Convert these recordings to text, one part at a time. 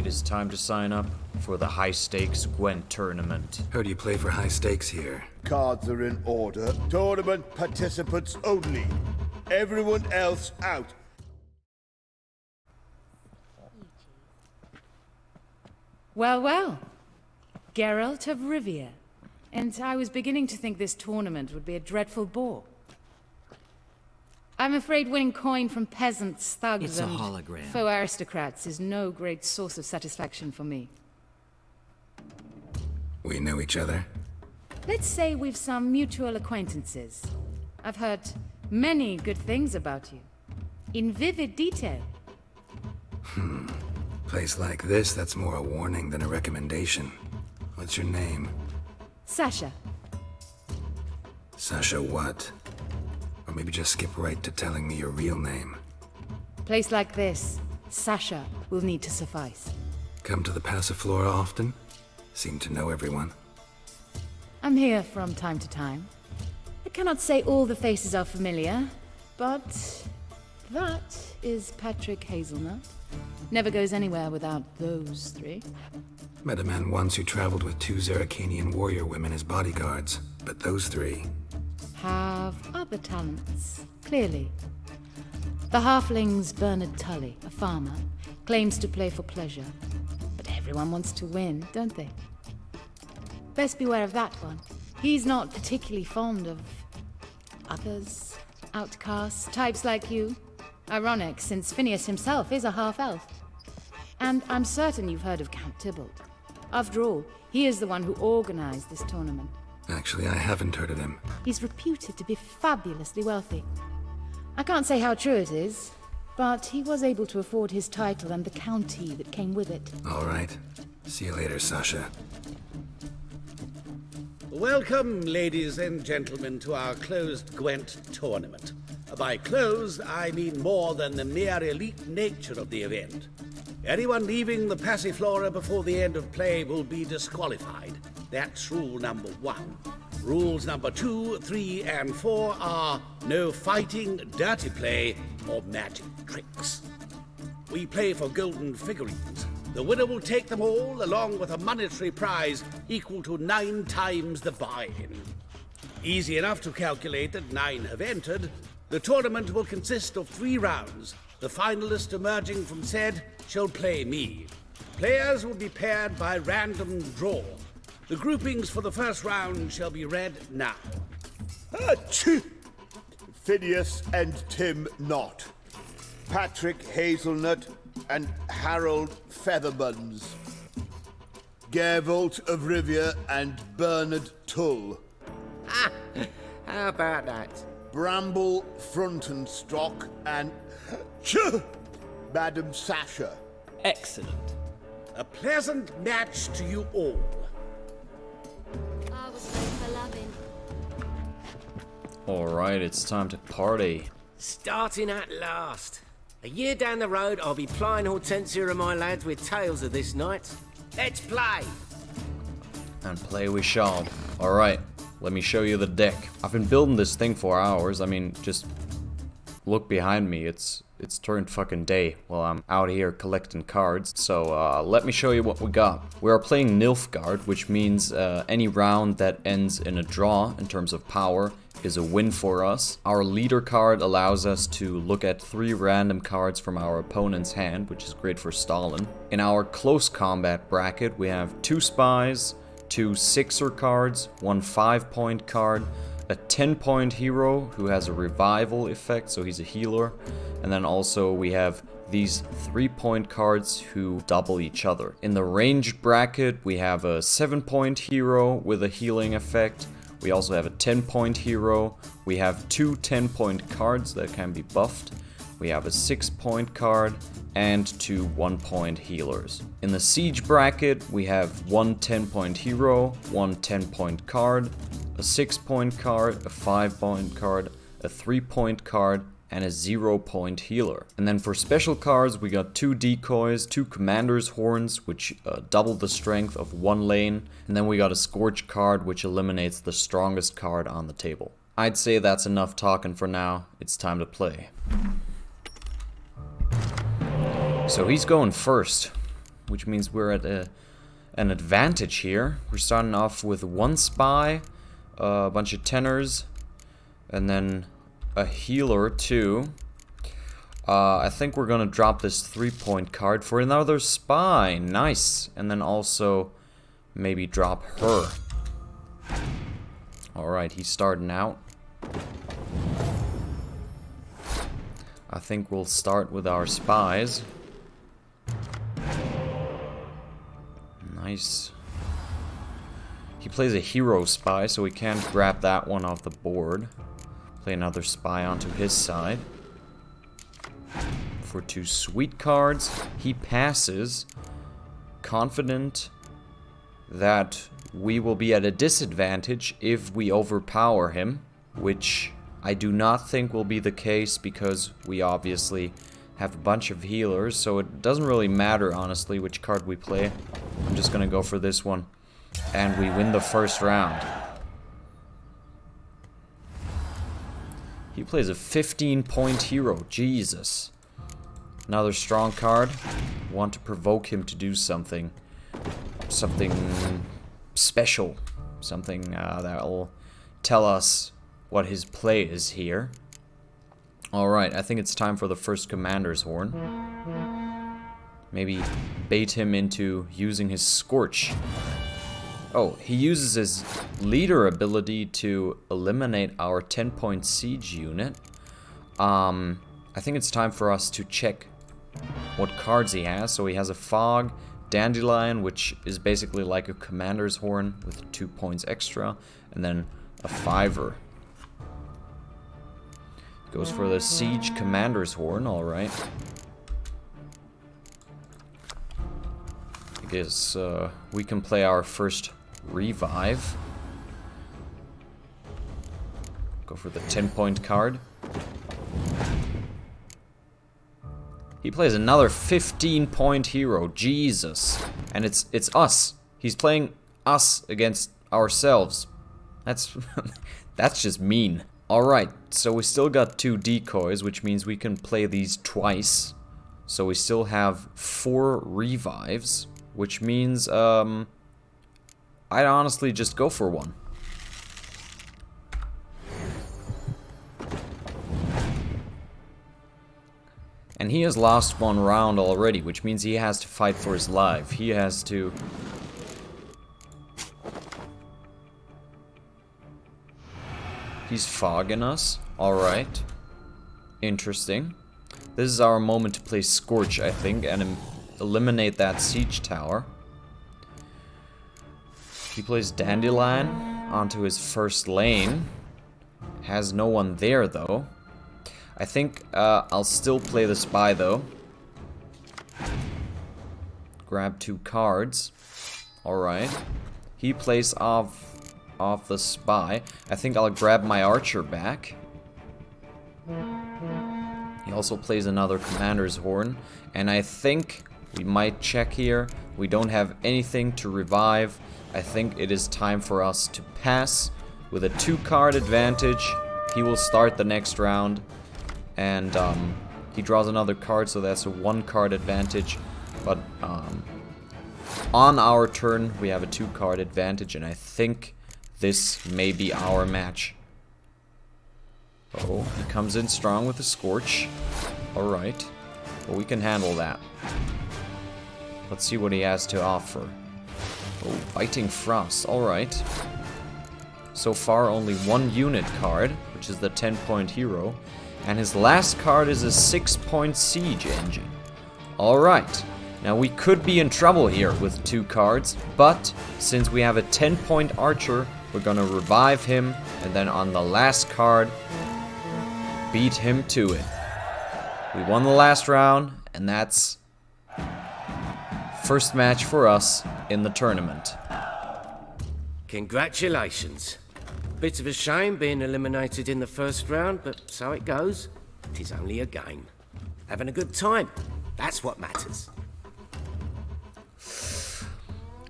It is time to sign up for the high-stakes Gwent tournament. Heard you play for high stakes here. Cards are in order. Tournament participants only. Everyone else out. Well, well. Geralt of Rivia. And I was beginning to think this tournament would be a dreadful bore. I'm afraid winning coin from peasants, thugs, It's a and hologram. faux aristocrats is no great source of satisfaction for me. We know each other. Let's say we've some mutual acquaintances. I've heard many good things about you. In vivid detail. Place like this, that's more a warning than a recommendation. What's your name? Sasha. Sasha what? Or maybe just skip right to telling me your real name. Place like this, Sasha will need to suffice. Come to the Passiflora often? Seem to know everyone. I'm here from time to time. I cannot say all the faces are familiar, but that is Patrick Hazelnut. Never goes anywhere without those three. Met a man once who traveled with 2 Zeracanian warrior women as bodyguards, but those 3... Have other talents, clearly. The halfling's Bernard Tully, a farmer, claims to play for pleasure. But everyone wants to win, don't they? Best beware of that one. He's not particularly fond of others, outcasts, types like you. Ironic, since Phineas himself is a half-elf. And I'm certain you've heard of Count Tybalt. After all, he is the one who organized this tournament. Actually, I haven't heard of him. He's reputed to be fabulously wealthy. I can't say how true it is, but he was able to afford his title and the county that came with it. All right. See you later, Sasha. Welcome, ladies and gentlemen, to our closed Gwent tournament. By closed, I mean more than the mere elite nature of the event. Anyone leaving the Passiflora before the end of play will be disqualified. That's rule number 1. Rules number 2, 3, and 4 are no fighting, dirty play, or magic tricks. We play for golden figurines. The winner will take them all, along with a monetary prize equal to 9 times the buy-in. Easy enough to calculate that 9 have entered. The tournament will consist of 3 rounds. The finalist emerging from said shall play me. Players will be paired by random draw. The groupings for the first round shall be read now. Phineas and Tim Knott. Patrick Hazelnut and Harold Featherbuns. Geralt of Rivia and Bernard Tull. How about that? Bramble Frontenstock and Madam Sasha. Excellent. A pleasant match to you all. I was made for loving. Alright, it's time to party. Starting at last. A year down the road, I'll be plying Hortensia and my lads with tales of this night. Let's play! And play we shall. Alright, let me show you the deck. I've been building this thing for hours. I mean, just look behind me. It's turned fucking day while I'm out here collecting cards. So let me show you what we got. We are playing Nilfgaard, which means any round that ends in a draw in terms of power is a win for us. Our leader card allows us to look at 3 random cards from our opponent's hand, which is great for Stalin. In our close combat bracket, we have 2 spies, 2 6er cards, 1 5-point card, a 10-point hero who has a revival effect, so he's a healer. And then also we have these 3-point cards who double each other. In the ranged bracket, we have a 7-point hero with a healing effect. We also have a 10-point hero. We have 2 10-point cards that can be buffed. We have a 6-point card and 2 1-point healers. In the siege bracket, we have 1 10-point hero, 1 10-point card, a 6-point card, a 5-point card, a 3-point card, and a 0-point healer. And then for special cards, we got 2 decoys, 2 commander's horns, which double the strength of 1 lane, and then we got a scorch card, which eliminates the strongest card on the table. I'd say that's enough talking for now. It's time to play. So he's going first. which means we're at an advantage here. We're starting off with 1 spy, a bunch of tenors, and then a healer too. I think we're gonna drop this 3-point card for another spy. Nice. And then also maybe drop her. Alright, he's starting out. I think we'll start with our spies. Nice. He plays a hero spy, so we can't grab that one off the board. Play another spy onto his side. For 2 sweet cards, he passes, confident that we will be at a disadvantage if we overpower him, which I do not think will be the case because we obviously have a bunch of healers, so it doesn't really matter, honestly, which card we play. I'm just gonna go for this one. And we win the first round. He plays a 15-point hero. Jesus. Another strong card. Want to provoke him to do something. Something special. Something that will tell us what his play is here. Alright, I think it's time for the first Commander's Horn. Maybe bait him into using his Scorch. Oh, he uses his leader ability to eliminate our 10-point siege unit. I think it's time for us to check what cards he has. So he has a Fog, Dandelion, which is basically like a Commander's Horn with 2 points extra, and then a 5er. Goes for the Siege Commander's Horn, alright. I guess we can play our first Revive. Go for the 10-point card. He plays another 15-point hero. Jesus. And it's us. He's playing us against ourselves. That's that's just mean. Alright, so we still got 2 decoys, which means we can play these twice. So we still have 4 revives, which means I'd honestly just go for one. And he has lost 1 round already, which means he has to fight for his life. He has to... He's fogging us. Alright. Interesting. This is our moment to play Scorch, I think, and eliminate that siege tower. He plays Dandelion onto his first lane. Has no one there, though. I think I'll still play the spy, though. Grab 2 cards. Alright. He plays off the spy. I think I'll grab my archer back. He also plays another Commander's Horn. And I think we might check here. We don't have anything to revive. I think it is time for us to pass with a 2-card advantage. He will start the next round. And he draws another card, so that's a 1-card advantage. But on our turn, we have a 2-card advantage, and I think this may be our match. Oh, he comes in strong with a Scorch. Alright. Well, we can handle that. Let's see what he has to offer. Oh, Biting Frost. Alright. So far, only 1 unit card, which is the 10-point hero. And his last card is a 6-point siege engine. Alright. Now we could be in trouble here with 2 cards, but since we have a 10-point archer, we're gonna revive him, and then on the last card, beat him to it. We won the last round, and that's first match for us in the tournament. Congratulations. Bit of a shame being eliminated in the first round, but so it goes. It is only a game. Having a good time. That's what matters.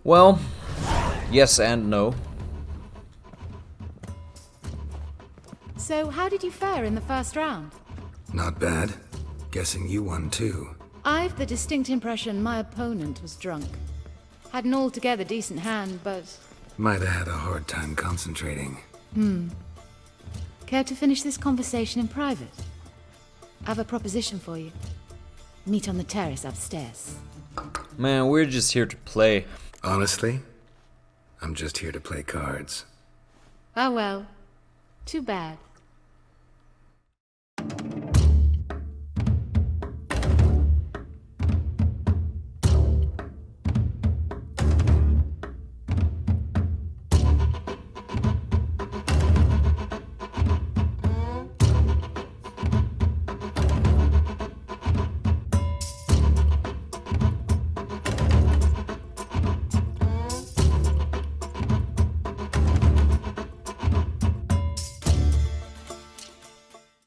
Well, yes and no. So, how did you fare in the first round? Not bad. Guessing you won too. I've the distinct impression my opponent was drunk. Had an altogether decent hand, but... Might have had a hard time concentrating. Care to finish this conversation in private? I have a proposition for you. Meet on the terrace upstairs. Man, we're just here to play. Honestly, I'm just here to play cards. Oh well. Too bad.